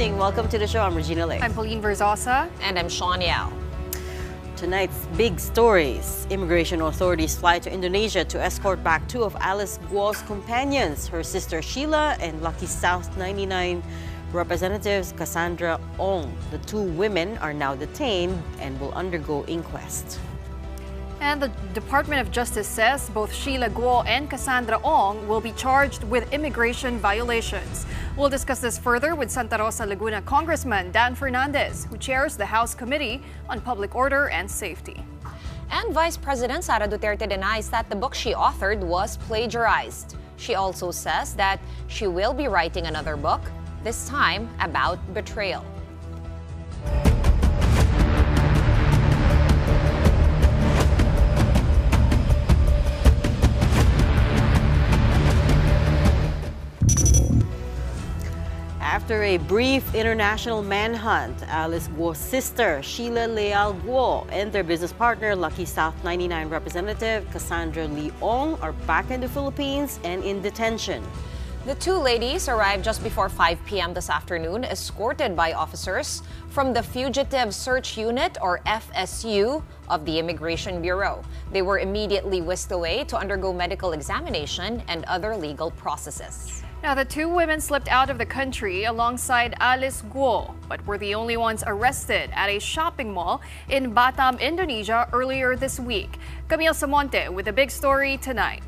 evening. Welcome to the show. I'm Regina Lay. I'm Pauline Verzosa. And I'm Shawn Yao. Tonight's big stories. Immigration authorities fly to Indonesia to escort back two of Alice Guo's companions, her sister Sheila and Lucky South 99 representatives Cassandra Ong. The two women are now detained and will undergo inquest. And the Department of Justice says both Sheila Guo and Cassandra Ong will be charged with immigration violations. We'll discuss this further with Santa Rosa, Laguna Congressman Dan Fernandez, who chairs the House Committee on Public Order and Safety. And Vice President Sara Duterte denies that the book she authored was plagiarized. She also says that she will be writing another book, this time about betrayal. After a brief international manhunt, Alice Guo's sister, Sheila Lay Guo, and their business partner, Lucky South 99 representative Cassandra Lee Ong, are back in the Philippines and in detention. The two ladies arrived just before 5 p.m. this afternoon, escorted by officers from the Fugitive Search Unit, or FSU, of the Immigration Bureau. They were immediately whisked away to undergo medical examination and other legal processes. Now, the two women slipped out of the country alongside Alice Guo, but were the only ones arrested at a shopping mall in Batam, Indonesia earlier this week. Camille Samonte with the big story tonight.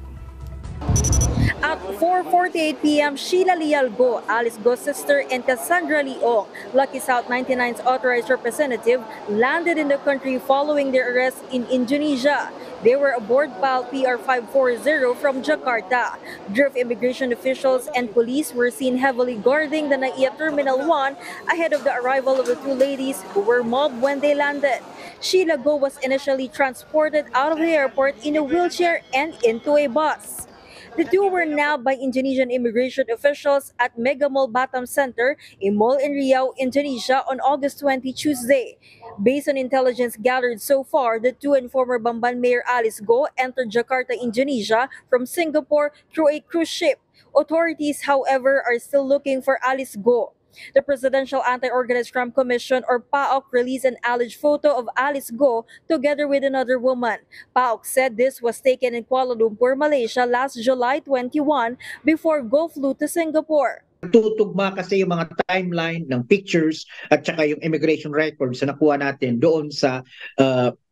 At 4:48 p.m., Sheila Lay Guo, Alice Guo's sister, and Cassandra Lee Ong, Lucky South 99's authorized representative, landed in the country following their arrest in Indonesia. They were aboard PAL PR 540 from Jakarta. Drift immigration officials and police were seen heavily guarding the NAIA Terminal 1 ahead of the arrival of the two ladies who were mobbed when they landed. Sheila Guo was initially transported out of the airport in a wheelchair and into a bus. The two were nabbed by Indonesian immigration officials at Mega Mall Batam Center, a mall in Riau, Indonesia, on August 20, Tuesday. Based on intelligence gathered so far, the two and former Bamban Mayor Alice Guo entered Jakarta, Indonesia from Singapore through a cruise ship. Authorities, however, are still looking for Alice Guo. The Presidential Anti-Organized Crime Commission, or PAOCC, released an alleged photo of Alice Guo together with another woman. PAOCC said this was taken in Kuala Lumpur, Malaysia last July 21 before Guo flew to Singapore. Tutugma kasi yung mga timeline ng pictures at saka yung immigration records na nakuha natin doon sa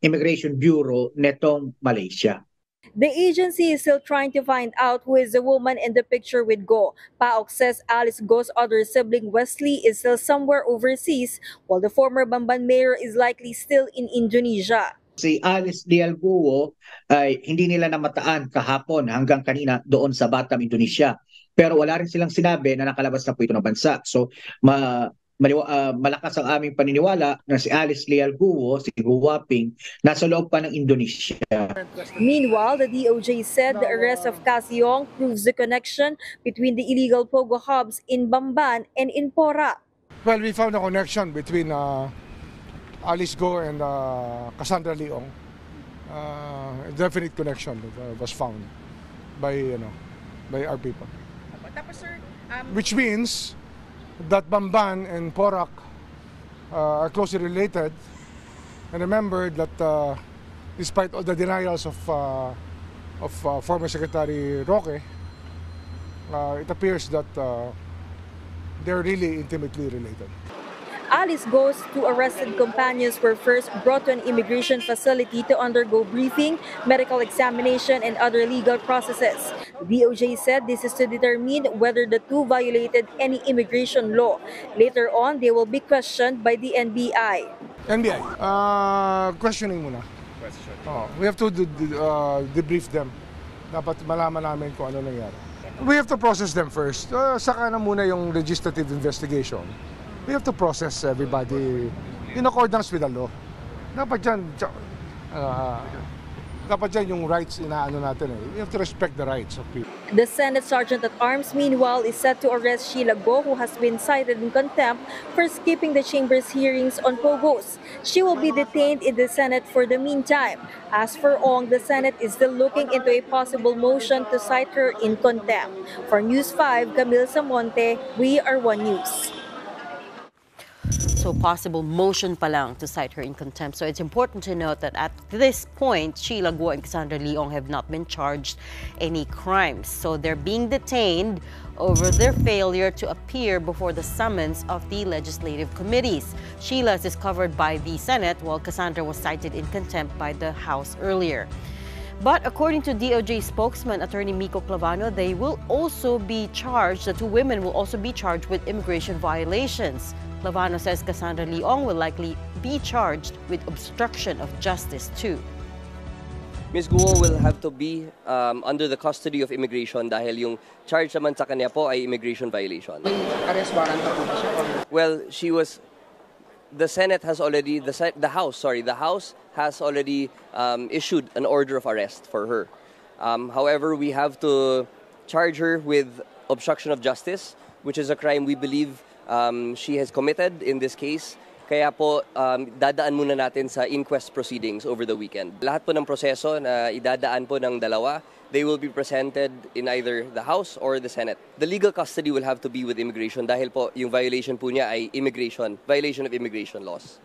Immigration Bureau netong Malaysia. The agency is still trying to find out who is the woman in the picture with Guo. PAOCC says Alice Guo's other sibling Wesley is still somewhere overseas, while the former Bamban mayor is likely still in Indonesia. Si Alice Lay Guo ay hindi nila namataan kahapon hanggang kanina doon sa Batam, Indonesia. Pero wala rin silang sinabi na nakalabas na po ito ng bansa. So malakas ang aming paniniwala na si Alice Lay Guo, si Guwaping, nasa loob pa ng Indonesia. Meanwhile, the DOJ said the arrest of Cassiong proves the connection between the illegal pogo hubs in Bamban and in Porac. Well, we found a connection between Alice Guo and Cassandra Lee Ong. A definite connection was found by our people. Which means that Bamban and Porac are closely related, and remember that despite all the denials of former Secretary Roque, it appears that they're really intimately related. Alice Guo's two arrested companions were first brought to an immigration facility to undergo briefing, medical examination, and other legal processes. The DOJ said this is to determine whether the two violated any immigration law. Later on, they will be questioned by the NBI. Questioning muna. We have to debrief them. Dapat malaman namin kung ano nangyari. We have to process them first. Saka na muna yung legislative investigation. We have to process everybody in accordance with the law. Dapat dyan yung rights inaano natin eh. We have to respect the rights of people. The Senate Sergeant at Arms, meanwhile, is set to arrest Sheila Guo, who has been cited in contempt for skipping the chamber's hearings on pogos. She will be detained in the Senate for the meantime. As for Ong, the Senate is still looking into a possible motion to cite her in contempt. For News 5, Camille Samonte, we are One News. So possible motion pa lang to cite her in contempt. So it's important to note that at this point, Sheila Guo and Cassandra Leong have not been charged any crimes. So they're being detained over their failure to appear before the summons of the legislative committees. Sheila's is covered by the Senate, while Cassandra was cited in contempt by the House earlier. But according to DOJ spokesman Attorney Miko Clavano, they will also be charged, the two women will also be charged with immigration violations. Clavano says Cassandra Leong will likely be charged with obstruction of justice too. Ms. Guo will have to be under the custody of immigration dahil yung charge naman sa kanya po ay immigration violation. May arrest warrant pa po ba siya? Well, the Senate has already, the House has already issued an order of arrest for her. However, we have to charge her with obstruction of justice, which is a crime we believe she has committed in this case. Kaya po, dadaan muna natin sa inquest proceedings over the weekend. Lahat po ng proseso na idadaan po ng dalawa, they will be presented in either the House or the Senate. The legal custody will have to be with immigration dahil po yung violation po niya ay violation of immigration laws.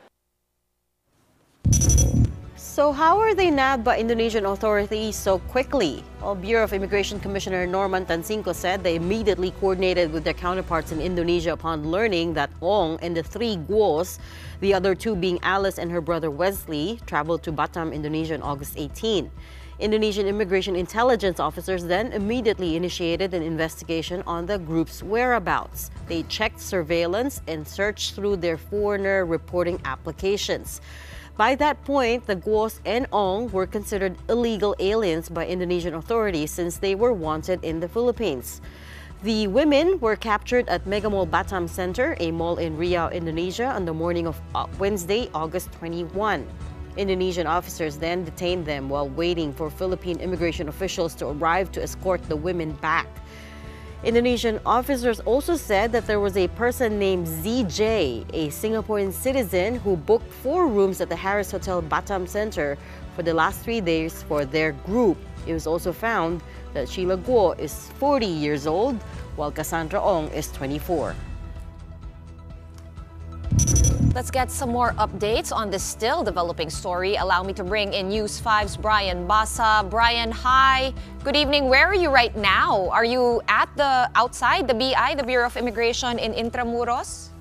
So how are they nabbed by Indonesian authorities so quickly? Well, Bureau of Immigration Commissioner Norman Tansingco said they immediately coordinated with their counterparts in Indonesia upon learning that Ong and the three Guos, the other two being Alice and her brother Wesley, traveled to Batam, Indonesia on August 18. Indonesian immigration intelligence officers then immediately initiated an investigation on the group's whereabouts. They checked surveillance and searched through their foreigner reporting applications. By that point, the Guos and Ong were considered illegal aliens by Indonesian authorities since they were wanted in the Philippines. The women were captured at Mega Mall Batam Center, a mall in Riau, Indonesia, on the morning of Wednesday, August 21. Indonesian officers then detained them while waiting for Philippine immigration officials to arrive to escort the women back. Indonesian officers also said that there was a person named ZJ, a Singaporean citizen who booked 4 rooms at the Harris Hotel Batam Center for the last 3 days for their group. It was also found that Sheila Guo is 40 years old, while Cassandra Ong is 24. Let's get some more updates on this still developing story. Allow me to bring in News 5's Brian Basa. Brian, hi. Good evening. Where are you right now? Are you at outside the BI, the Bureau of Immigration in Intramuros?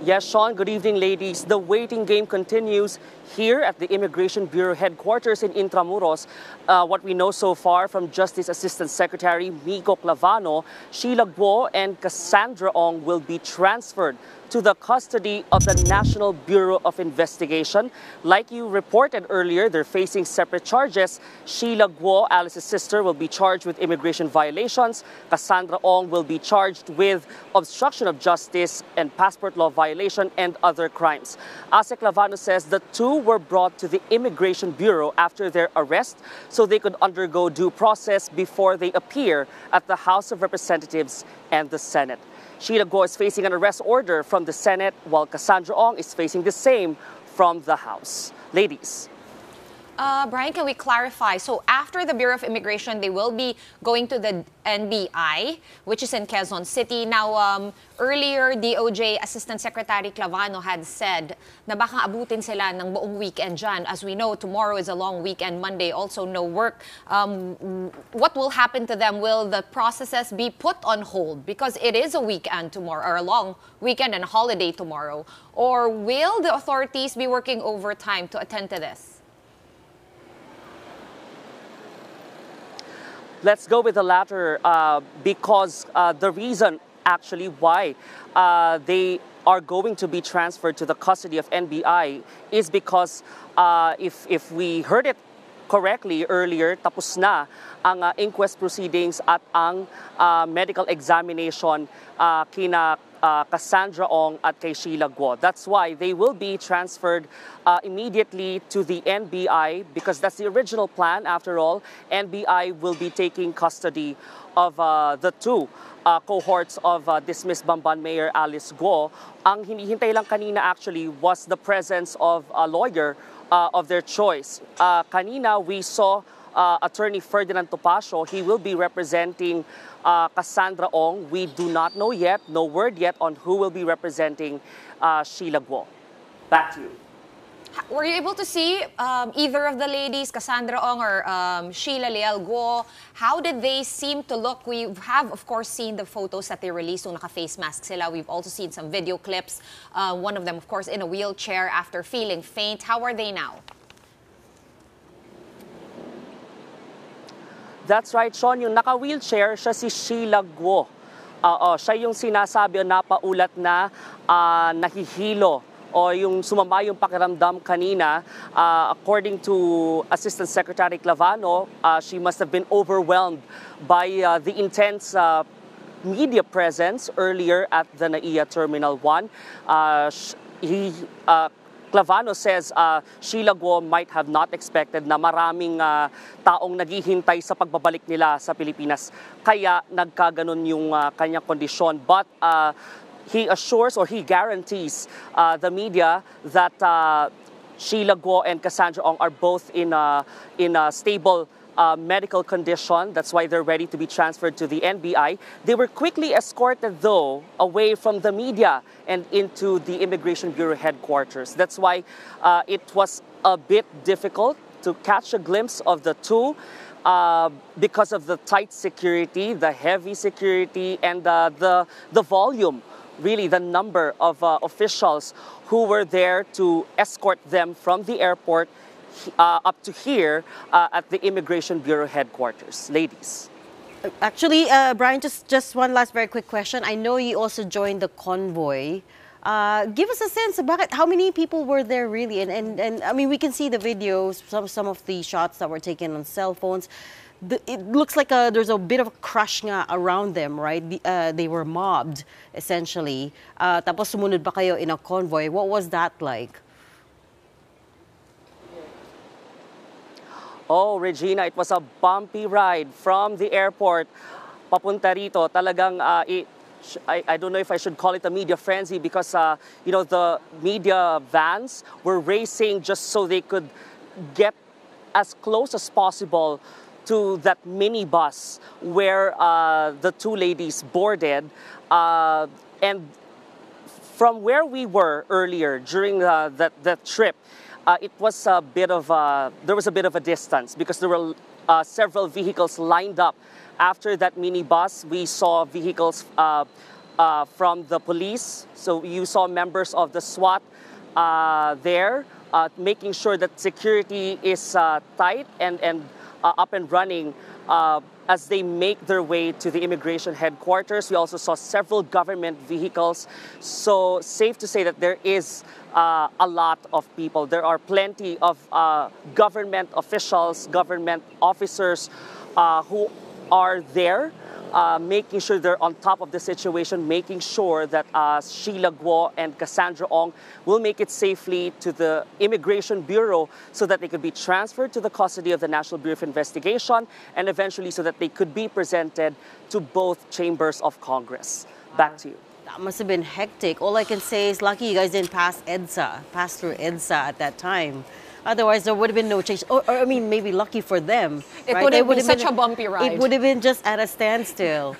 Yes, Shawn, good evening, ladies. The waiting game continues here at the Immigration Bureau headquarters in Intramuros. What we know so far from Justice Assistant Secretary Miko Clavano, Sheila Guo and Cassandra Ong will be transferred to the custody of the National Bureau of Investigation. Like you reported earlier, they're facing separate charges. Sheila Guo, Alice's sister, will be charged with immigration violations. Cassandra Ong will be charged with obstruction of justice and passport law violation and other crimes. PAOCC Clavano says the two were brought to the Immigration Bureau after their arrest so they could undergo due process before they appear at the House of Representatives and the Senate. Sheila Guo is facing an arrest order from the Senate, while Cassandra Ong is facing the same from the House. Ladies. Brian, can we clarify? So after the Bureau of Immigration, they will be going to the NBI, which is in Quezon City. Now, earlier, DOJ Assistant Secretary Clavano had said na baka abutin sila ng buong weekend dyan. As we know, tomorrow is a long weekend, Monday also no work. What will happen to them? Will the processes be put on hold because it is a weekend tomorrow, or a long weekend and holiday tomorrow? Or will the authorities be working overtime to attend to this? Let's go with the latter because the reason actually why they are going to be transferred to the custody of NBI is because if we heard it correctly earlier, tapos na ang inquest proceedings at ang medical examination kina Cassandra Ong at kay Sheila Guo. That's why they will be transferred immediately to the NBI because that's the original plan. After all, NBI will be taking custody of the two cohorts of dismissed Bamban Mayor Alice Guo. Ang hinihintay lang kanina actually was the presence of a lawyer of their choice. Kanina we saw Attorney Ferdinand Topacio. He will be representing Cassandra Ong. We do not know yet, no word yet on who will be representing Sheila Guo. Back to you. Were you able to see either of the ladies, Cassandra Ong or Sheila Lay Guo? How did they seem to look? We have, of course, seen the photos that they released nung naka-face mask sila. We've also seen some video clips. One of them, of course, in a wheelchair after feeling faint. How are they now? That's right, Shawn. Yung naka-wheelchair, siya si Sheila Guo. Siya yung sinasabi na paulat na nahihilo o yung sumama yung pakiramdam kanina. According to Assistant Secretary Clavano, she must have been overwhelmed by the intense media presence earlier at the NAIA Terminal 1. Clavano says Sheila Guo might have not expected na maraming taong naghihintay sa pagbabalik nila sa Pilipinas. Kaya nagkaganon yung kanyang kondisyon. But he assures or he guarantees the media that Sheila Guo and Cassandra Ong are both in a stable medical condition. That's why they're ready to be transferred to the NBI. They were quickly escorted, though, away from the media and into the Immigration Bureau headquarters. That's why it was a bit difficult to catch a glimpse of the two because of the tight security, the heavy security, and the volume. Really, the number of officials who were there to escort them from the airport up to here at the Immigration Bureau headquarters. Ladies. Actually, Brian, just one last very quick question. I know you also joined the convoy. Give us a sense of how many people were there really? And I mean, we can see the videos, some of the shots that were taken on cell phones. It looks like there's a bit of a crush nga around them, right? They were mobbed, essentially. Tapos sumunod ba kayo in a convoy? What was that like? Oh, Regina, it was a bumpy ride from the airport papunta rito. Talagang, I don't know if I should call it a media frenzy because, you know, the media vans were racing just so they could get as close as possible to that minibus where the two ladies boarded. And from where we were earlier during that trip, it was a bit of there was a bit of a distance because there were several vehicles lined up. After that minibus, we saw vehicles from the police. So you saw members of the SWAT there, making sure that security is tight and up and running as they make their way to the immigration headquarters. We also saw several government vehicles. So safe to say that there is a lot of people. There are plenty of government officials, government officers who are there, making sure they're on top of the situation, making sure that Sheila Guo and Cassandra Ong will make it safely to the Immigration Bureau so that they could be transferred to the custody of the National Bureau of Investigation and eventually so that they could be presented to both chambers of Congress. Back to you. That must have been hectic. All I can say is lucky you guys didn't pass through EDSA at that time. Otherwise, there would have been no change. Or I mean, maybe lucky for them. It right? would have been such a bumpy ride. It would have been just at a standstill.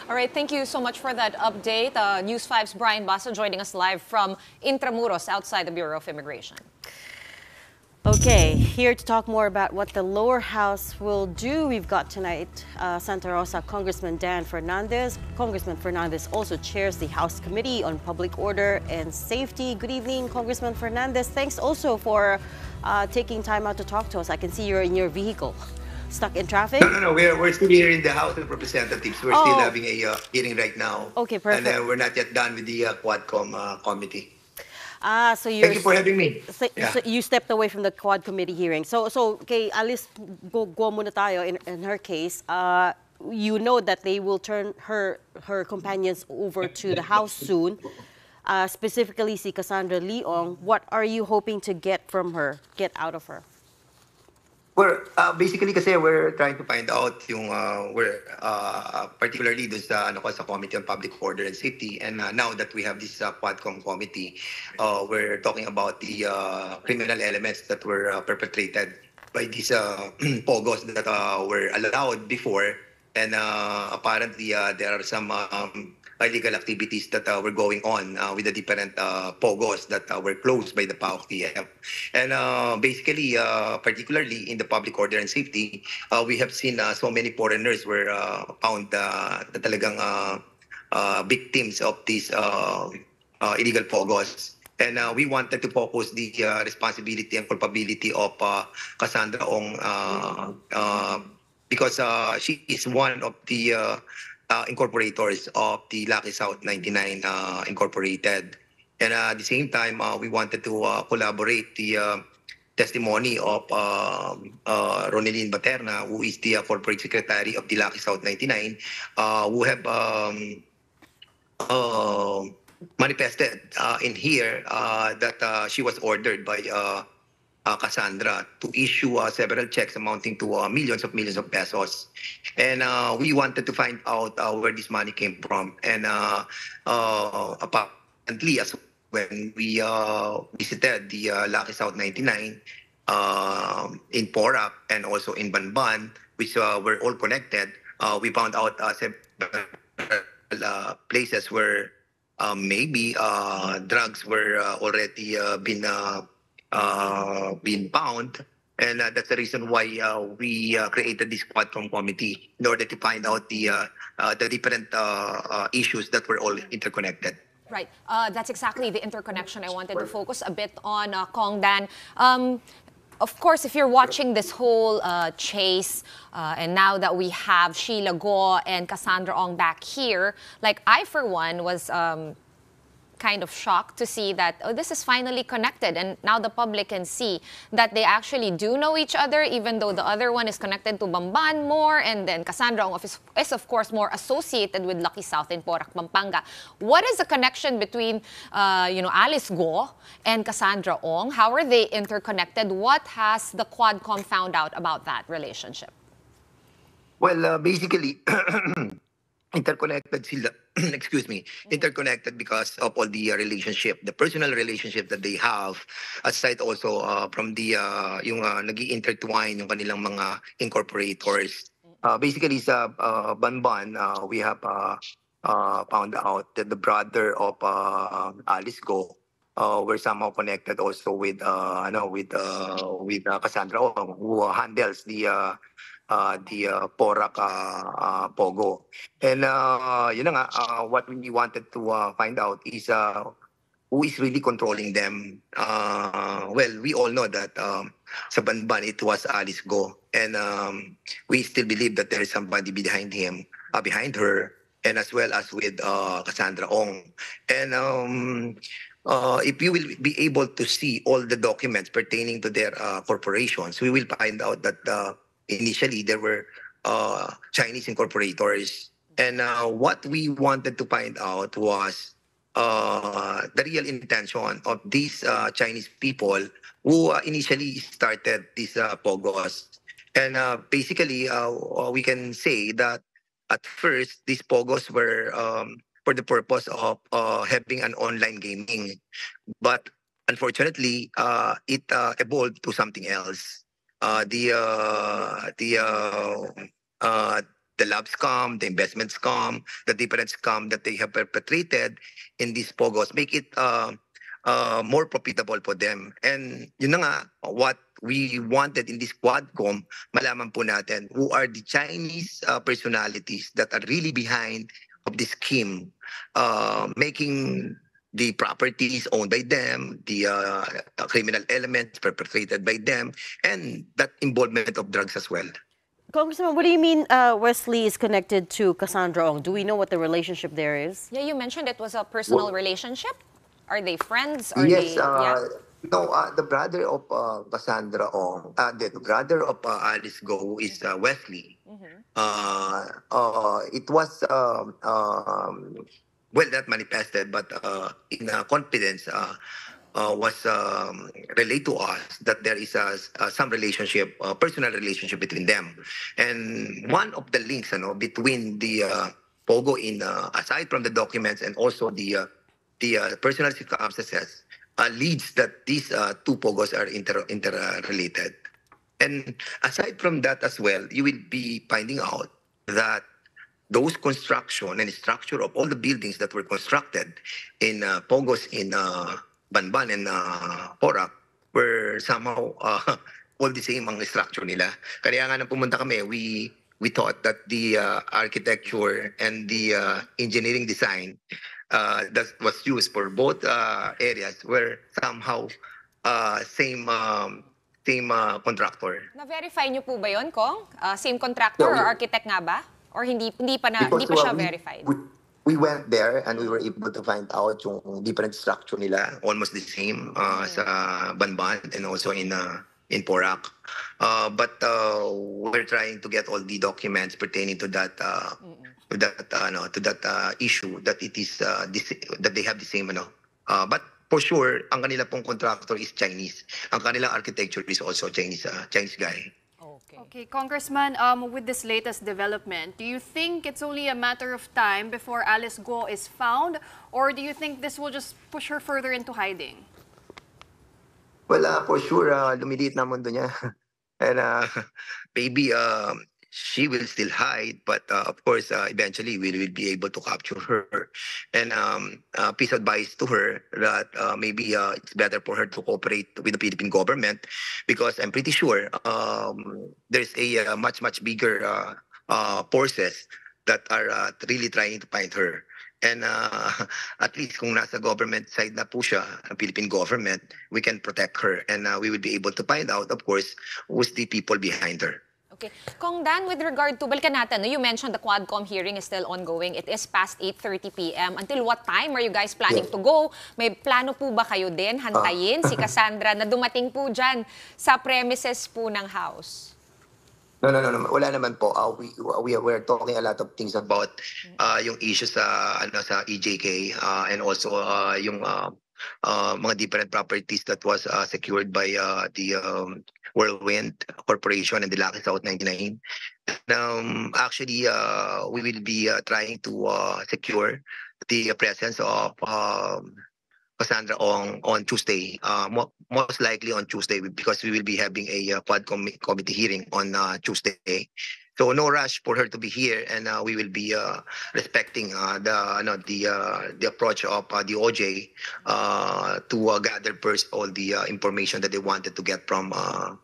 All right, thank you so much for that update. News 5's Brian Basa joining us live from Intramuros outside the Bureau of Immigration. Okay, here to talk more about what the lower house will do, we've got tonight Santa Rosa Congressman Dan Fernandez. Congressman Fernandez also chairs the House Committee on Public Order and Safety. Good evening, Congressman Fernandez. Thanks also for taking time out to talk to us. I can see you're in your vehicle. Stuck in traffic? No, we're still here in the House of Representatives. We're still having a hearing right now. Okay, perfect. And we're not yet done with the Quadcom committee. So you're... Thank you for having me. So you stepped away from the Quad Committee hearing. So okay, Alice go muna tayo in her case. You know that they will turn her companions over to the House soon. Specifically, si Cassandra Leong. What are you hoping to get out of her? We're basically kasi we're trying to find out yung we're particularly dun sa sa Committee on Public Order and Safety, and now that we have this Quadcom committee, we're talking about the criminal elements that were perpetrated these pogos that were allowed before, and apparently there are some illegal activities that were going on with the different pogos that were closed by the PAOCC. And basically, particularly in the public order and safety, we have seen so many foreigners were found na talagang victims of these illegal pogos. And we wanted to focus the responsibility and culpability of Cassandra Ong because she is one of the incorporators of the Lucky South 99 Incorporated. And at the same time, we wanted to collaborate the testimony of Ronelyn Baterna, who is the corporate secretary of the Lucky South 99, who have manifested in here that she was ordered by Cassandra to issue several checks amounting to millions of pesos. And we wanted to find out where this money came from. And apparently, as when we visited the Lucky South 99 in Porac and also in Banban, which were all connected, we found out several places where maybe drugs were already been found, and that's the reason why we created this quadcom committee in order to find out the different issues that were all interconnected. Right. That's exactly the interconnection I wanted to focus a bit on, Kong Dan. Of course, if you're watching this whole chase, and now that we have Sheila Guo and Cassandra Ong back here, like I, for one, was kind of shocked to see that, oh, this is finally connected. And now the public can see that they actually do know each other, even though the other one is connected to Bamban more. And then Cassandra Ong is of course, more associated with Lucky South in Porac, Pampanga. What is the connection between, Alice Guo and Cassandra Ong? How are they interconnected? What has the Quadcom found out about that relationship? Well, basically, interconnected sila, excuse me, interconnected because of all the relationship, the personal relationship that they have, aside also from the yung nag-i-intertwine yung kanilang mga incorporators. Basically sa Banban, we have found out that the brother of Alice Go were somehow connected also with Cassandra Ong, who handles the Porac Pogo. And what we wanted to find out is who is really controlling them. Well, we all know that sa Banban it was Alice Go, and we still believe that there is somebody behind him, behind her, and as well as with Cassandra Ong. And if you will be able to see all the documents pertaining to their corporations, we will find out that initially there were Chinese incorporators. And what we wanted to find out was the real intention of these Chinese people who initially started these pogos. And basically, we can say that at first, these pogos were for the purpose of having an online gaming. But unfortunately, it evolved to something else. The lab scam, the investment scam, the different scam that they have perpetrated in these pogos make it more profitable for them. And yun na nga, what we wanted in this Quadcom, malaman po natin who are the Chinese personalities that are really behind of this scheme, making the properties owned by them, the criminal elements perpetrated by them, and that involvement of drugs as well. Congressman, what do you mean Wesley is connected to Cassandra Ong? Do we know what the relationship there is? Yeah, you mentioned it was a personal relationship. Are they friends? Are yes, they, no, the brother of Cassandra Ong, the brother of Alice Go, who is Wesley. It was well, not manifested, but in confidence was relayed to us that there is some relationship, personal relationship between them. And one of the links between the Pogo in, aside from the documents and also the personal circumstances, leads that these two Pogos are interrelated. And aside from that as well, you will be finding out that those construction and structure of all the buildings that were constructed in Pogos in Banban and Porac were somehow all the same ang structure nila. Kaya nga nang pumunta kami, we thought that the architecture and the engineering design that was used for both areas were somehow same contractor. Na-verify niyo po ba yun, Kong? Same contractor or architect nga ba? Or hindi pa siya verified? We went there and we were able to find out yung different structure nila, almost the same sa Banban and also in Porac. But we're trying to get all the documents pertaining to that issue that it is that they have the same but for sure ang kanila pong contractor is Chinese. Ang kanilang architecture is also Chinese guy. Okay, Congressman, with this latest development, do you think it's only a matter of time before Alice Guo is found, or do you think this will just push her further into hiding? Well, for sure, lumiliit na mundo niya. And maybe she will still hide, but of course, eventually we will be able to capture her. And piece of advice to her that maybe it's better for her to cooperate with the Philippine government, because I'm pretty sure there's a much bigger forces that are really trying to find her. And at least kung nasa government side na po siya, ang Philippine government, we can protect her. And we will be able to find out, of course, who's the people behind her. Okay. Kong Dan, with regard to, balikan natin, no? You mentioned the Quadcom hearing is still ongoing. It is past 8:30 p.m. Until what time are you guys planning to go? May plano po ba kayo din hantayin si Cassandra na dumating po dyan sa premises po ng house? No. Wala naman po. We're talking a lot of things about yung issues sa EJK and also yung mga different properties that was secured by the Whirlwind Corporation and the Lucky South 99. Actually, we will be trying to secure the presence of Cassandra on Tuesday, most likely on Tuesday, because we will be having a Quadcom committee hearing on Tuesday. So no rush for her to be here, and we will be respecting the approach of the OJ to gather first all the information that they wanted to get from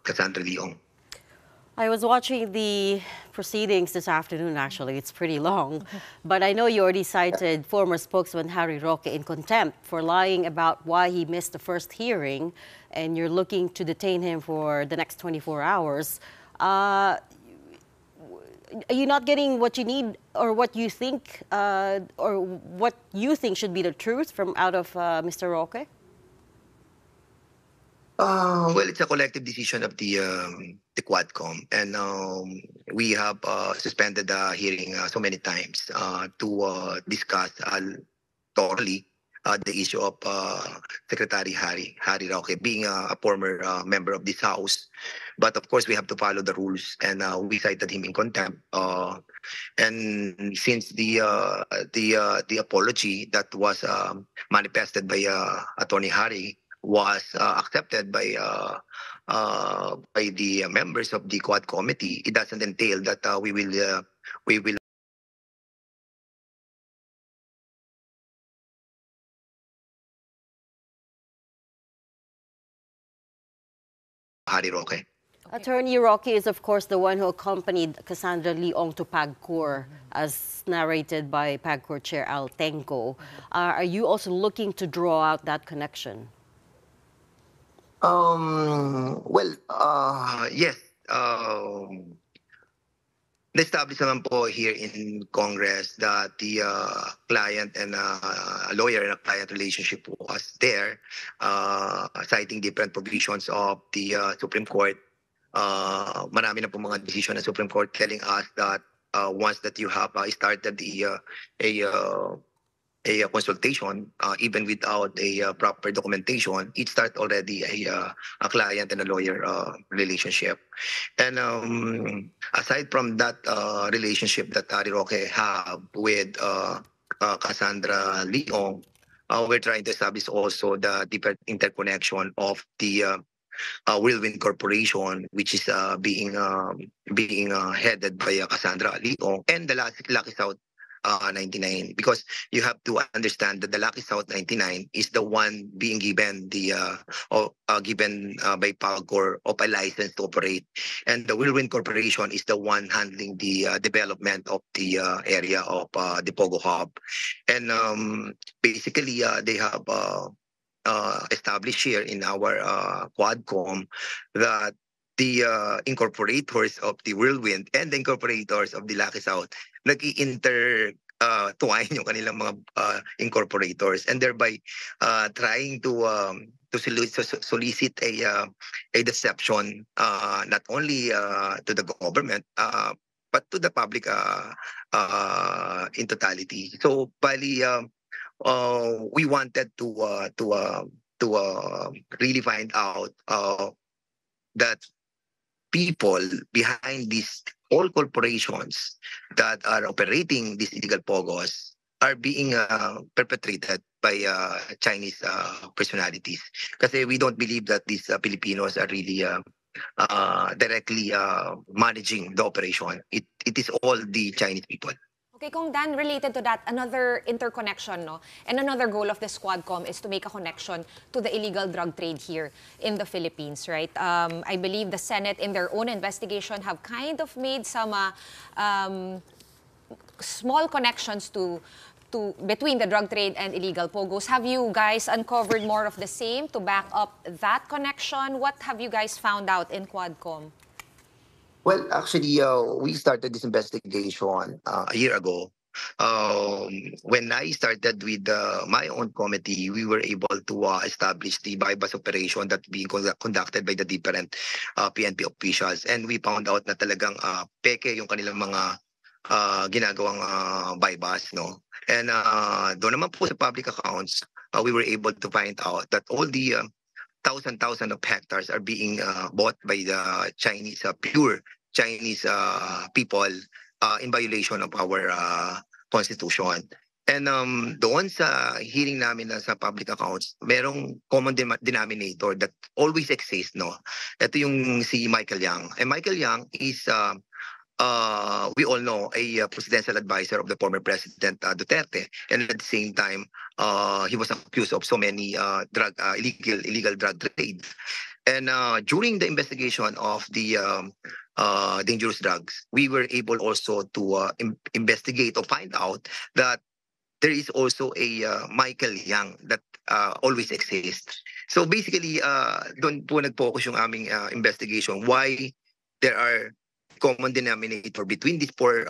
Cassandra Leong. I was watching the proceedings this afternoon, actually. It's pretty long. But I know you already cited former spokesman Harry Roque in contempt for lying about why he missed the first hearing, and you're looking to detain him for the next 24 hours. Are you not getting what you need or what you think should be the truth from out of Mr. Roque? Well, it's a collective decision of the Quadcom, and we have suspended the hearing so many times to discuss thoroughly the issue of Secretary Harry Roque being a former member of this house. But of course, we have to follow the rules, and we cited him in contempt. And since the apology that was manifested by Attorney Harry was accepted by the members of the Quad Committee, it doesn't entail that we will Harry Roque. Attorney Roque is, of course, the one who accompanied Cassandra Leong to PAGCOR, as narrated by PAGCOR Chair Al Tenco. Are you also looking to draw out that connection? Well, yes. Established naman po here in Congress that the client and a lawyer and a client relationship was there, citing different provisions of the Supreme Court. Marami na po mga decision ng Supreme Court telling us that once that you have started a consultation, even without a proper documentation, it starts already a client and a lawyer relationship. And aside from that relationship that Harry Roque have with Cassandra Leong, we're trying to establish also the deeper interconnection of the Whirlwind Corporation, which is being headed by Cassandra Leong, and the Lucky South 99, because you have to understand that the Lucky South 99 is the one being given by PAOCC of a license to operate, and the Whirlwind Corporation is the one handling the development of the area of the Pogo Hub, and basically they have established here in our Quadcom that the incorporators of the Whirlwind and the incorporators of the Lucky South twine yung kanilang mga incorporators, and thereby trying to solicit a deception, not only to the government but to the public in totality. So bali we wanted to really find out that people behind these all corporations that are operating these illegal pogos are being perpetrated by Chinese personalities. Kasi we don't believe that these Filipinos are really directly managing the operation. It is all the Chinese people. Okay, Kong Dan, related to that, another interconnection, no? And another goal of the Squadcom is to make a connection to the illegal drug trade here in the Philippines, right? I believe the Senate, in their own investigation, have kind of made some small connections between the drug trade and illegal pogos. Have you guys uncovered more of the same to back up that connection? What have you guys found out in Quadcom? Well, actually, we started this investigation a year ago. When I started with my own committee, we were able to establish the bypass operation that being conducted by the different PNP officials. And we found out na talagang peke yung kanilang mga ginagawang bypass, no? And doon naman po sa public accounts, we were able to find out that all the thousand of hectares are being bought by the Chinese, pure Chinese people in violation of our constitution. And doon sa hearing namin sa public accounts, merong common denominator that always exists, no? Ito yung si Michael Yang. And Michael Yang is we all know a presidential advisor of the former President Duterte, and at the same time he was accused of so many illegal drug trade. And during the investigation of the dangerous drugs, we were able also to investigate or find out that there is also a Michael Yang that always exists. So basically doon po nag-focus yung aming investigation, why there are common denominator between these four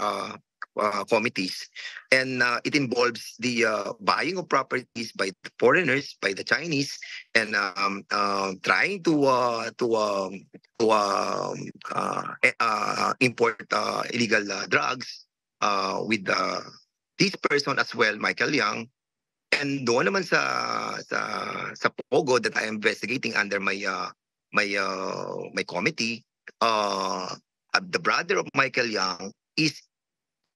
committees, and it involves the buying of properties by the foreigners, by the Chinese, and trying to import illegal drugs with this person as well, Michael Yang. And doon naman sa Pogo that I am investigating under my committee, the brother of Michael Yang is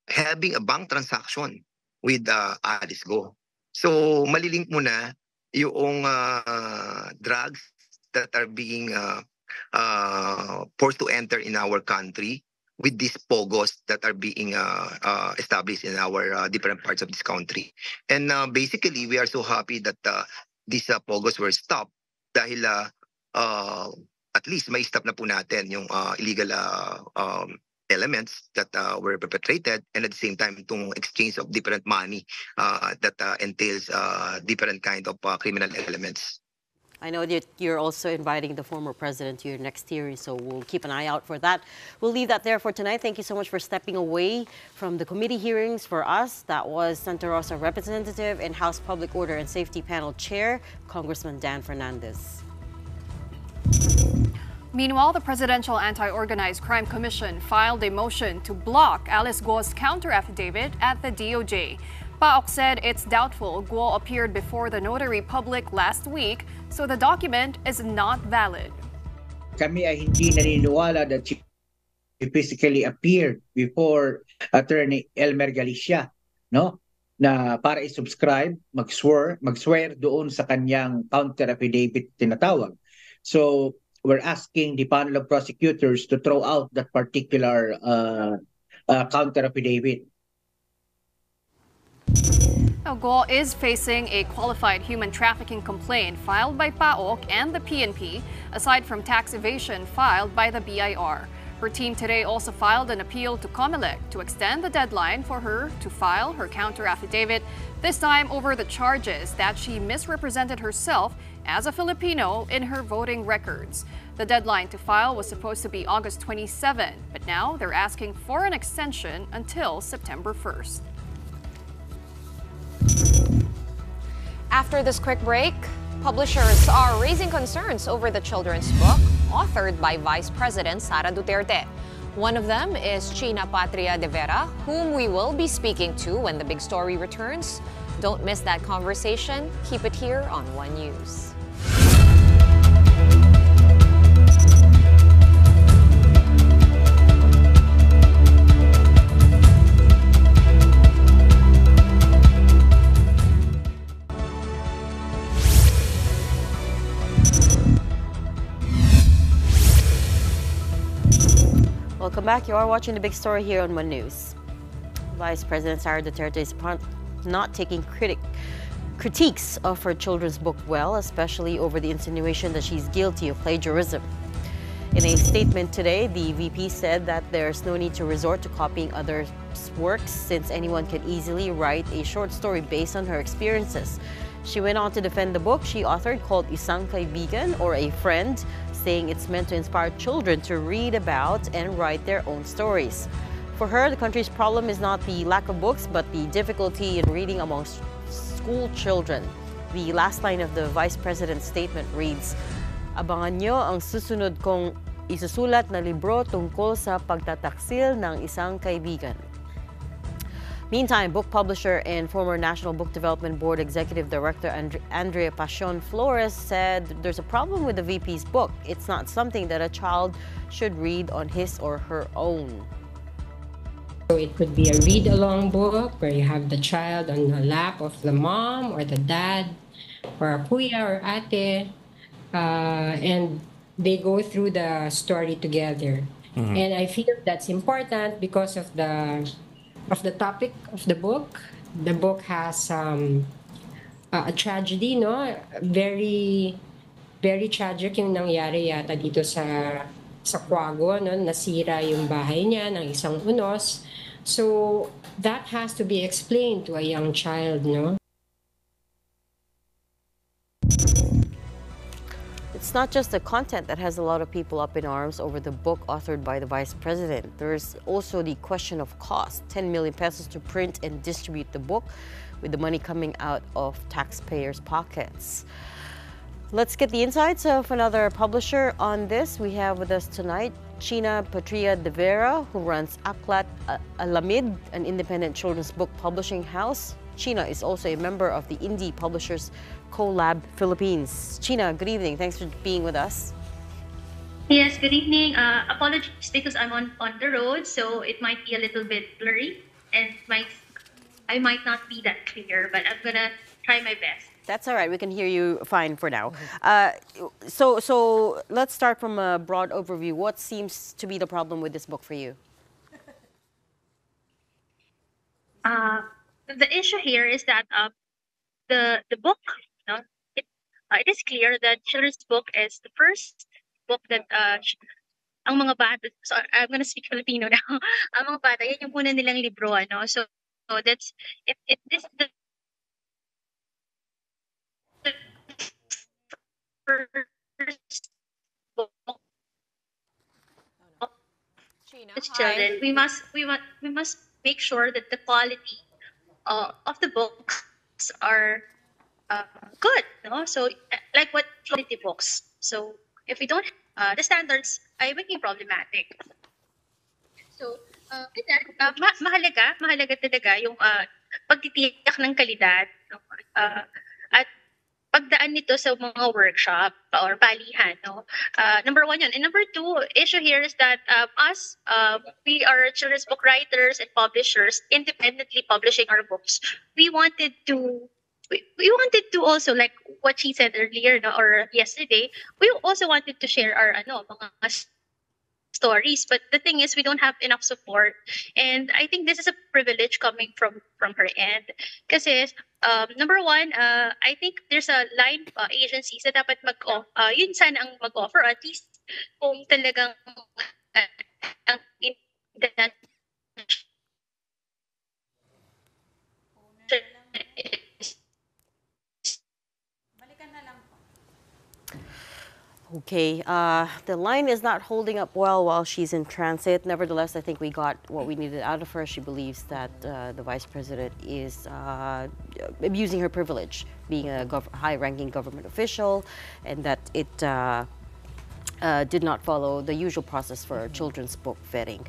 having a bank transaction with Alice Go. So malilink mo na yung drugs that are being forced to enter in our country with these pogos that are being established in our different parts of this country. And basically, we are so happy that these pogos were stopped dahil at least may stop na po natin yung illegal elements that were perpetrated, and at the same time itong exchange of different money that entails different kind of criminal elements. I know that you're also inviting the former president to your next hearing, so we'll keep an eye out for that. We'll leave that there for tonight. Thank you so much for stepping away from the committee hearings for us. That was Santa Rosa Representative and House Public Order and Safety Panel Chair, Congressman Dan Fernandez. Meanwhile, the Presidential Anti-Organized Crime Commission filed a motion to block Alice Guo's counter-affidavit at the DOJ. PAOCC said it's doubtful Guo appeared before the notary public last week, so the document is not valid. Kami ay hindi naniniwala that she physically appeared before Attorney Elmer Galicia, no? Na para i-subscribe, mag-swear doon sa kanyang counter-affidavit tinatawag. So, we're asking the panel of prosecutors to throw out that particular counter affidavit. Now, Guo is facing a qualified human trafficking complaint filed by PAOCC and the PNP, aside from tax evasion filed by the BIR. Her team today also filed an appeal to COMELEC to extend the deadline for her to file her counter affidavit, this time over the charges that she misrepresented herself as a Filipino in her voting records. The deadline to file was supposed to be August 27, but now they're asking for an extension until September 1st. After this quick break, publishers are raising concerns over the children's book authored by Vice President Sara Duterte. One of them is China Patria de Vera, whom we will be speaking to when the big story returns. Don't miss that conversation. Keep it here on One News. Welcome back. You are watching the big story here on One News. Vice President Sara Duterte is not taking critiques of her children's book well, especially over the insinuation that she's guilty of plagiarism. In a statement today, the VP said that there's no need to resort to copying others' works since anyone can easily write a short story based on her experiences. She went on to defend the book she authored called Isang Kaibigan, or A Friend, saying it's meant to inspire children to read about and write their own stories. For her, the country's problem is not the lack of books, but the difficulty in reading amongst school children. The last line of the Vice President's statement reads, "Abangan nyo ang susunod kong isusulat na libro tungkol sa pagtataksil ng isang kaibigan." Meantime, book publisher and former National Book Development Board Executive Director Andrea Pasion Flores said there's a problem with the VP's book. It's not something that a child should read on his or her own. So it could be a read-along book where you have the child on the lap of the mom or the dad or a kuya or ate, and they go through the story together. And I feel that's important because of the topic of the book. The book has a tragedy, no? Very, very tragic yung nangyari yata dito sa Quago, no? Nasira yung bahay niya ng isang unos. So that has to be explained to a young child, no? It's not just the content that has a lot of people up in arms over the book authored by the Vice President. There's also the question of cost, 10 million pesos to print and distribute the book, with the money coming out of taxpayers' pockets. Let's get the insights of another publisher on this. We have with us tonight China Patria de Vera, who runs Aklat Alamid, an independent children's book publishing house. China is also a member of the Indie Publishers Collab Philippines. China, good evening. Thanks for being with us. Yes, good evening. Apologies because I'm on the road, so it might be a little bit blurry and I might not be that clear, but I'm gonna try my best. That's all right. We can hear you fine for now. So let's start from a broad overview. What seems to be the problem with this book for you? The issue here is that the book, it is clear that children's book is the first book that ang mga bata, so I'm gonna speak Filipino now. Ang mga bata, yan yung una nilang libro, ano. So that's if this is the first book China, of children, we must make sure that the quality of the books are good, no? So like what quality books. So if we don't the standards ay maging problematic. So mahalaga talaga yung pagtitiyak ng kalidad, no? At pagdaan nito sa mga workshop or balihan, no? Number one yun. And number two, issue here is that we are children's book writers and publishers, independently publishing our books. We wanted to we wanted to also, like what she said earlier, no, or yesterday, we also wanted to share our mga stories, but the thing is we don't have enough support, and I think this is a privilege coming from her end kasi number one, I think there's a line agencies na dapat yun sana ang mag-offer, at least kung talagang ang internet Okay, the line is not holding up well while she's in transit. Nevertheless, I think we got what we needed out of her. She believes that the vice president is abusing her privilege, being a high-ranking government official, and that it did not follow the usual process for children's book vetting.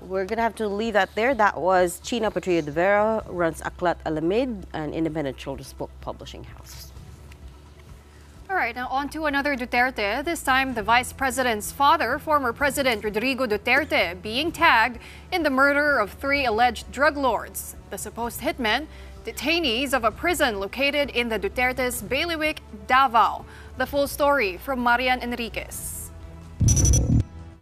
We're going to have to leave that there. That was China Patria de Vera, runs Aklat Alamid, an independent children's book publishing house. All right, now on to another Duterte. This time, the vice president's father, former President Rodrigo Duterte, being tagged in the murder of 3 alleged drug lords. The supposed hitmen, detainees of a prison located in the Duterte's bailiwick, Davao. The full story from Marian Enriquez.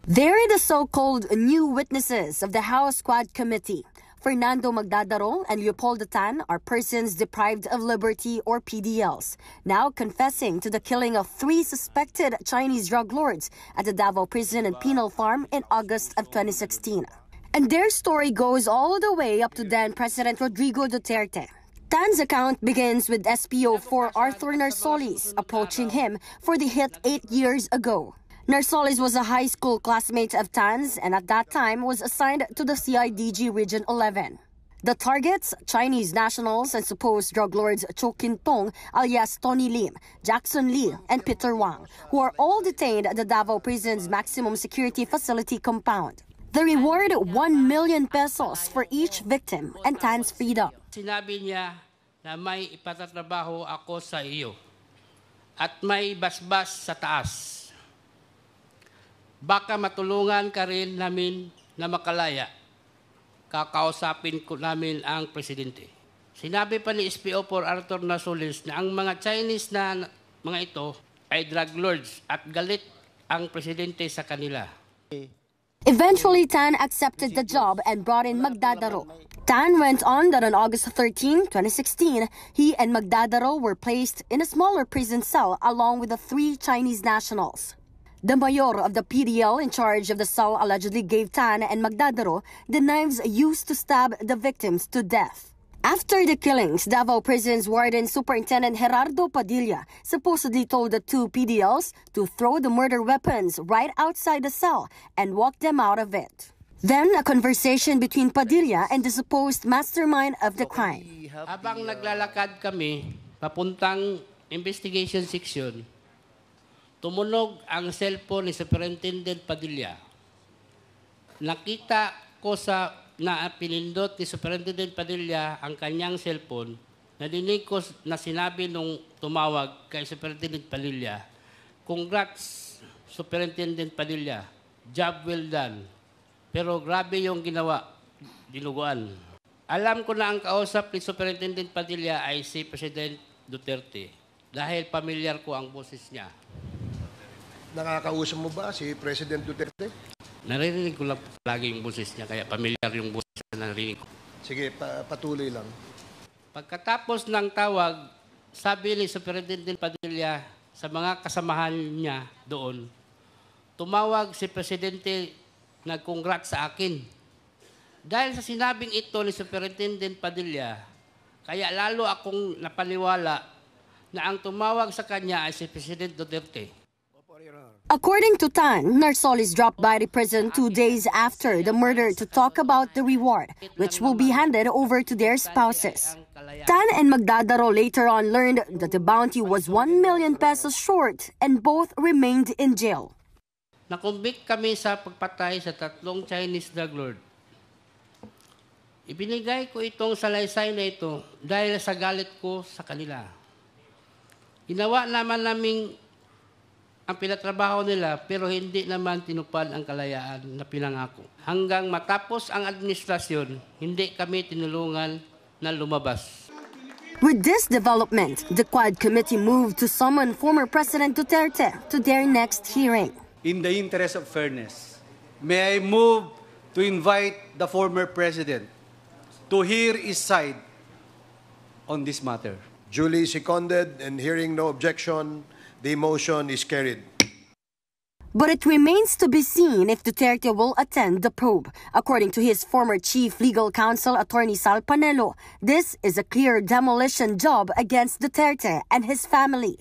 They're the so-called new witnesses of the House Squad Committee. Fernando Magdadaro and Leopoldo Tan are persons deprived of liberty, or PDLs, now confessing to the killing of 3 suspected Chinese drug lords at the Davao Prison and Penal Farm in August of 2016. And their story goes all the way up to then President Rodrigo Duterte. Tan's account begins with SPO4 Arthur Narsoles approaching him for the hit 8 years ago. Narsoles was a high school classmate of Tan's and at that time was assigned to the CIDG Region 11. The targets, Chinese nationals and supposed drug lords Cho Kin Tong alias Tony Lim, Jackson Lee, and Peter Wang, who are all detained at the Davao Prison's maximum security facility compound. The reward, 1 million pesos for each victim and Tan's freedom. Sinabi niya na may ipatatrabaho ako sa iyo at may basbas sa taas. Baka matulungan ka rin namin na makalaya. Kakausapin ko namin ang presidente. Sinabi pa ni SPO4 Arthur Narsoles na ang mga Chinese na mga ito ay drug lords at galit ang presidente sa kanila. Eventually, Tan accepted the job and brought in Magdadaro. Tan went on that on August 13, 2016, he and Magdadaro were placed in a smaller prison cell along with the 3 Chinese nationals. The mayor of the PDL in charge of the cell allegedly gave Tan and Magdadaro the knives used to stab the victims to death. After the killings, Davao Prison's Warden Superintendent Gerardo Padilla supposedly told the 2 PDLs to throw the murder weapons right outside the cell and walk them out of it. Then, a conversation between Padilla and the supposed mastermind of the crime. Habang naglalakad kami papuntang investigation section, tumunog ang cellphone ni Superintendent Padilla. Nakita ko na pinindot ni Superintendent Padilla ang kanyang cellphone. Nadinig ko na sinabi nung tumawag kay Superintendent Padilla, "Congrats, Superintendent Padilla. Job well done." Pero grabe yung ginawa, dinuguan. Alam ko na ang kausap ni Superintendent Padilla ay si President Duterte dahil pamilyar ko ang boses niya. Nakakausap mo ba si President Duterte? Naririnig ko lang lagi yung boses niya, kaya pamilyar yung boses na narinig ko. Sige, patuloy lang. Pagkatapos ng tawag, sabi ni Superintendent Padilla sa mga kasamahan niya doon, tumawag si Presidente, nag-congrats sa akin. Dahil sa sinabing ito ni Superintendent Padilla, kaya lalo akong napaniwala na ang tumawag sa kanya ay si President Duterte. According to Tan, Narsoles dropped by the prison 2 days after the murder to talk about the reward, which will be handed over to their spouses. Tan and Magdadaro later on learned that the bounty was 1 million pesos short and both remained in jail. Nakumbik kami sa pagpatay sa 3 Chinese drug lord. Ibinigay ko itong salaysay na ito dahil sa galit ko sa kanila. Ginawa naman naming ang pinatrabaho nila pero hindi naman tinupad ang kalayaan na pinangako. Hanggang matapos ang administrasyon, hindi kami tinulungan na lumabas. With this development, the Quad Committee moved to summon former President Duterte to their next hearing. In the interest of fairness, may I move to invite the former President to hear his side on this matter. Duly seconded, and hearing no objection, the motion is carried. But it remains to be seen if Duterte will attend the probe. According to his former chief legal counsel, Attorney Sal Panelo, this is a clear demolition job against Duterte and his family.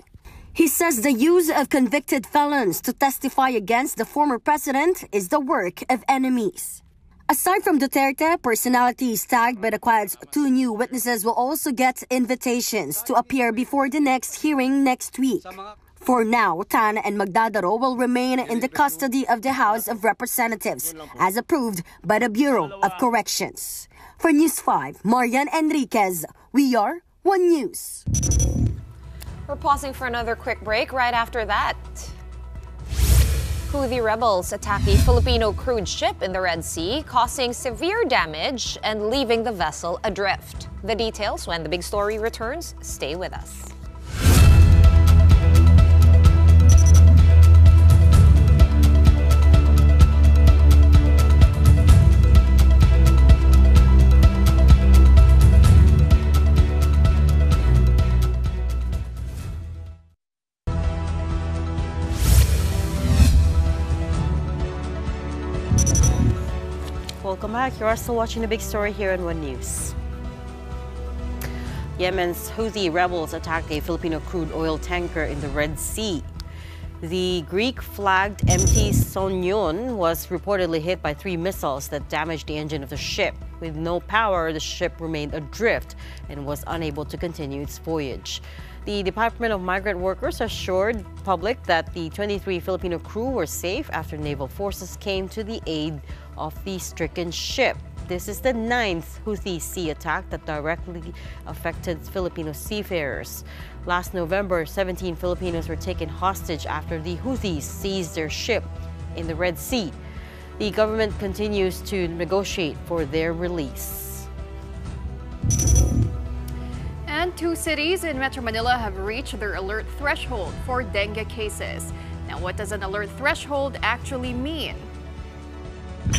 He says the use of convicted felons to testify against the former president is the work of enemies. Aside from Duterte, personalities tagged by the Quad's 2 new witnesses will also get invitations to appear before the next hearing next week. For now, Tan and Magdadaro will remain in the custody of the House of Representatives, as approved by the Bureau of Corrections. For News 5, Marian Enriquez, we are One News. We're pausing for another quick break. Right after that, Houthi rebels attack a Filipino crude ship in the Red Sea, causing severe damage and leaving the vessel adrift. The details when the big story returns. Stay with us. Welcome back. You're still watching the big story here on One News. Yemen's Houthi rebels attacked a Filipino crude oil tanker in the Red Sea. The Greek-flagged MT Sonyon was reportedly hit by 3 missiles that damaged the engine of the ship. With no power, the ship remained adrift and was unable to continue its voyage. The Department of Migrant Workers assured public that the 23 Filipino crew were safe after naval forces came to the aid of the stricken ship. This is the 9th Houthi sea attack that directly affected Filipino seafarers. Last November, 17 Filipinos were taken hostage after the Houthis seized their ship in the Red Sea. The government continues to negotiate for their release. And 2 cities in Metro Manila have reached their alert threshold for dengue cases. Now, what does an alert threshold actually mean?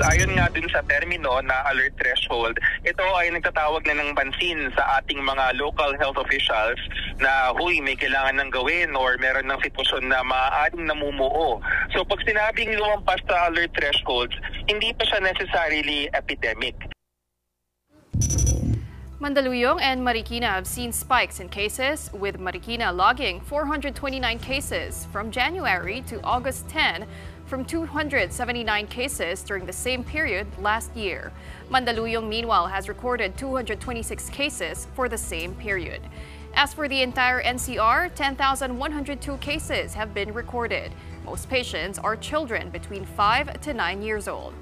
Ayon nga dun sa termino na alert threshold, ito ay nagtatawag na ng pansin sa ating mga local health officials na huy, may kailangan ng gawin or meron ng sitwasyon na maaaring namumuo. So pag sinabing lumampas sa alert threshold, hindi pa siya necessarily epidemic. Mandaluyong and Marikina have seen spikes in cases, with Marikina logging 429 cases from January to August 10 from 279 cases during the same period last year. Mandaluyong, meanwhile, has recorded 226 cases for the same period. As for the entire NCR, 10,102 cases have been recorded. Most patients are children between 5 to 9 years old.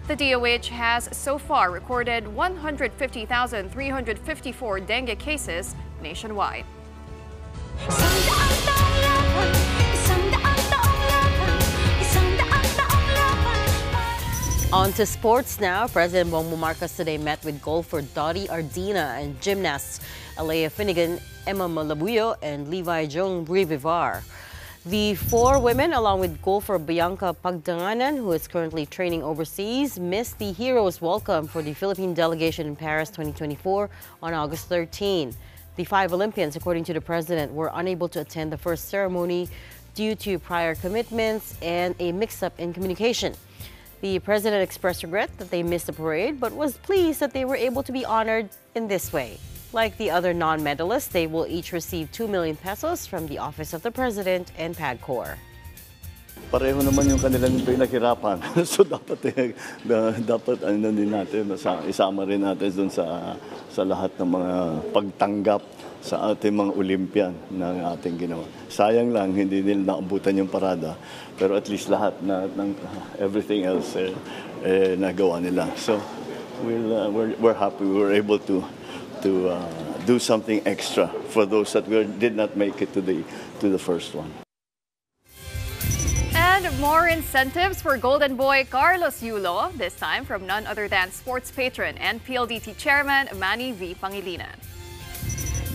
The DOH has so far recorded 150,354 dengue cases nationwide. On to sports now. President Bongbong Marcos today met with golfer Dottie Ardina and gymnasts Alea Finnegan, Emma Malabuyo, and Levi Jong Rivivar. The 4 women, along with golfer Bianca Pagdanganan, who is currently training overseas, missed the hero's welcome for the Philippine delegation in Paris 2024 on August 13. The 5 Olympians, according to the president, were unable to attend the first ceremony due to prior commitments and a mix-up in communication. The president expressed regret that they missed the parade, but was pleased that they were able to be honored in this way. Like the other non-medalists, they will each receive 2 million pesos from the Office of the President and PAGCOR. Pareho naman yung kanilang pinaghirapan. So dapat ano din natin, isama rin natin dun sa lahat ng mga pagtanggap sa ating mga Olympian na ating ginawa. Sayang lang, hindi nila naabutan yung parada. Pero at least lahat ng everything else nagawa nila. So we're happy we were able to do something extra for those that did not make it to the first one. And more incentives for Golden Boy Carlos Yulo, this time from none other than sports patron and PLDT chairman Manny V. Pangilinan.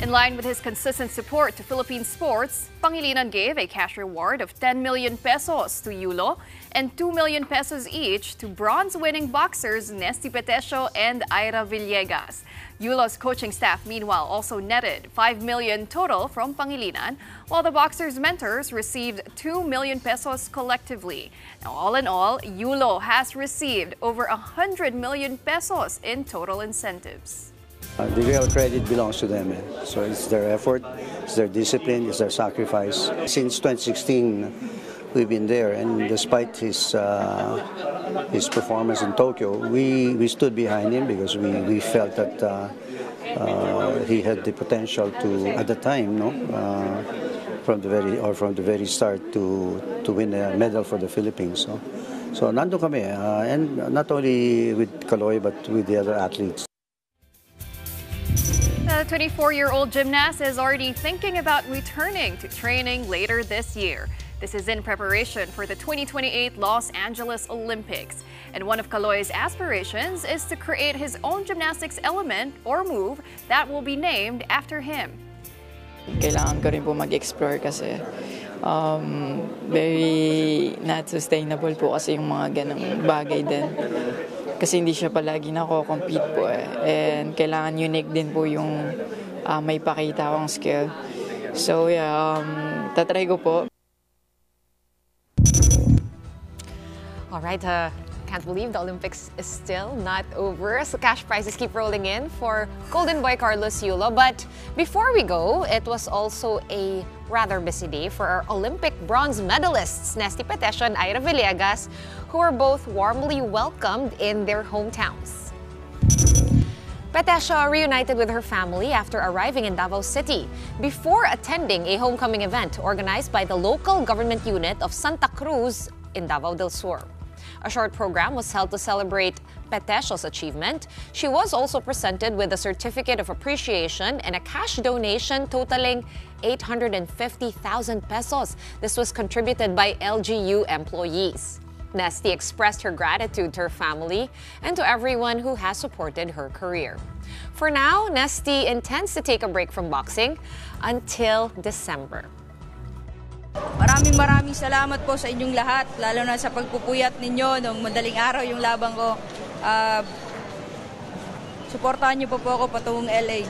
In line with his consistent support to Philippine sports, Pangilinan gave a cash reward of 10 million pesos to Yulo and 2 million pesos each to bronze-winning boxers Nesty Petesio and Ira Villegas. Yulo's coaching staff, meanwhile, also netted 5 million total from Pangilinan, while the boxers' mentors received 2 million pesos collectively. Now, all in all, Yulo has received over 100 million pesos in total incentives. The real credit belongs to them. So it's their effort, it's their discipline, it's their sacrifice. Since 2016, we've been there, and despite his performance in Tokyo, we stood behind him because we felt that he had the potential to, at the time, from the very start to win a medal for the Philippines. So nandun kami, and not only with Kaloy but with the other athletes. The 24-year-old gymnast is already thinking about returning to training later this year. This is in preparation for the 2028 Los Angeles Olympics. And one of Kaloy's aspirations is to create his own gymnastics element or move that will be named after him. Kailangan ko rin po mag-explore kasi very not sustainable po kasi yung mga ganang bagay din. Kasi hindi siya palagi nako-compete po eh. And kailangan unique din po yung may pakita akong skill. So yeah, tatry ko po. All right, can't believe the Olympics is still not over. So cash prizes keep rolling in for Golden Boy Carlos Yulo. But before we go, it was also a rather busy day for our Olympic bronze medalists, Nesty Petesio and Ira Villegas, who were both warmly welcomed in their hometowns. Petesio reunited with her family after arriving in Davao City before attending a homecoming event organized by the local government unit of Santa Cruz in Davao del Sur. A short program was held to celebrate Petesio's achievement. She was also presented with a certificate of appreciation and a cash donation totaling 850,000 pesos. This was contributed by LGU employees. Nesty expressed her gratitude to her family and to everyone who has supported her career. For now, Nesty intends to take a break from boxing until December. Maraming salamat po sa inyong lahat, lalo na sa pagpupuyat ninyo nung madaling araw yung labang ko. Suportahan niyo po ako patungong LA.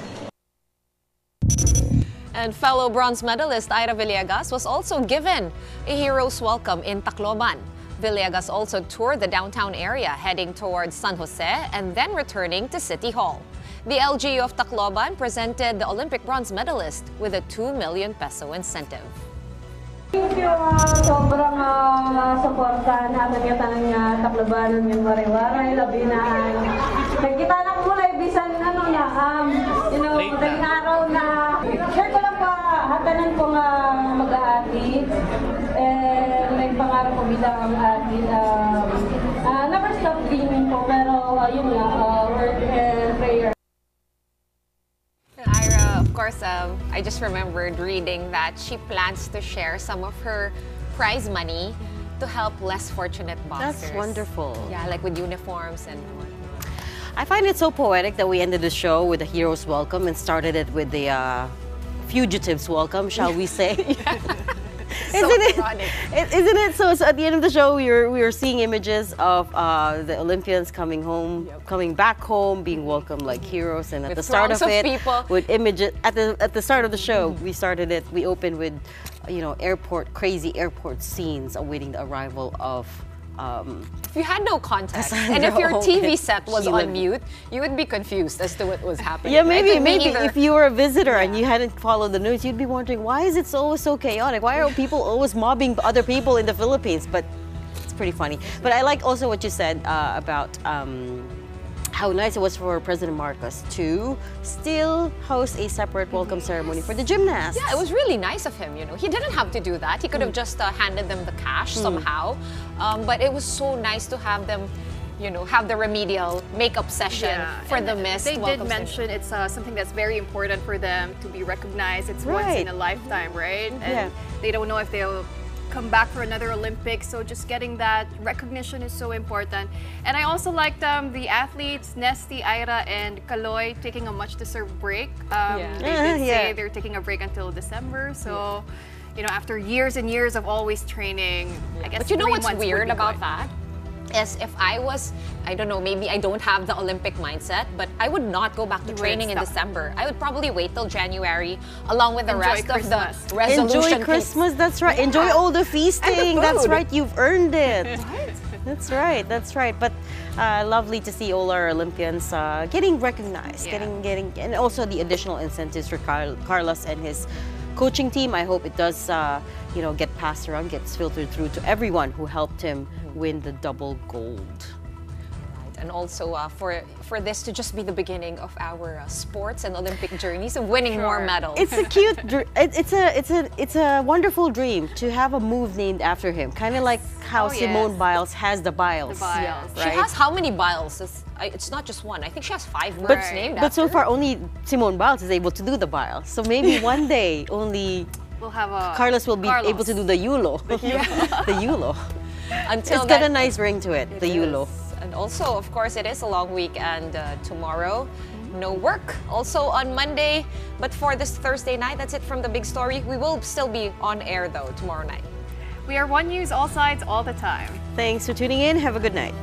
And fellow bronze medalist Ira Villegas was also given a hero's welcome in Tacloban. Villegas also toured the downtown area, heading towards San Jose and then returning to City Hall. The LGU of Tacloban presented the Olympic bronze medalist with a 2 million peso incentive. Thank you, sobrang suportahan natin yung tanang Taclobanon yung waray-waray, labinaan. Nagkita lang mula, bisan madaling araw na. Share ko lang pa, hatanan ko nga mag-a-athlete. May pangarap ko bilang athlete. Never stop dreaming ko, pero yun nga, work and prayer. Ira, of course, I just remembered reading that she plans to share some of her prize money to help less fortunate boxers. That's wonderful. Yeah, like with uniforms and whatnot. I find it so poetic that we ended the show with a hero's welcome and started it with the fugitive's welcome, shall we say? Isn't it? So at the end of the show, we were seeing images of the Olympians coming home, coming back home, being welcomed like heroes. And at the start of it, with images at the start of the show, we opened with, crazy airport scenes awaiting the arrival of. If you had no context, and if your TV set was on mute, you would be confused as to what was happening. Yeah, maybe if you were a visitor and you hadn't followed the news, you'd be wondering, why is it so chaotic? Why are people always mobbing other people in the Philippines? But it's pretty funny. But I like also what you said about how nice it was for President Marcos to still host a separate welcome ceremony for the gymnasts. Yeah, it was really nice of him, He didn't have to do that. He could have just handed them the cash somehow. But it was so nice to have them, have the remedial makeup session for the missed. They did mention it's something that's very important for them to be recognized. It's once in a lifetime, right? And they don't know if they'll come back for another Olympics. So just getting that recognition is so important. And I also liked the athletes, Nesty, Ira, and Kaloy taking a much-deserved break. They did say they're taking a break until December. So, you know, after years and years of always training, I guess. But you know what's weird about that? Is if I was, I don't know, maybe I don't have the Olympic mindset, but I would not go back to training in December. I would probably wait till January, along with the rest of the resolution. Enjoy Christmas, that's right. Enjoy all the feasting, that's right. You've earned it. That's right, that's right. But lovely to see all our Olympians getting recognized, getting, and also the additional incentives for Carlos and his coaching team. I hope it does, you know, get passed around, gets filtered through to everyone who helped him win the double gold. Right, and also for this to just be the beginning of our sports and Olympic journeys of winning more medals. It's a cute, it's a wonderful dream to have a move named after him, kind of like how Simone Biles has the Biles. Right? She has how many Biles? It's not just one. I think she has 5 moves named after. But so far, only Simone Biles is able to do the Biles. So maybe one day only we'll have Carlos will be able to do the Yulo. The Yulo. Until it's got a nice ring to it, the Yulo. And also, of course, it is a long weekend tomorrow. No work. Also on Monday. But for this Thursday night, that's it from the big story. We will still be on air, though, tomorrow night. We are One News, all sides, all the time. Thanks for tuning in. Have a good night.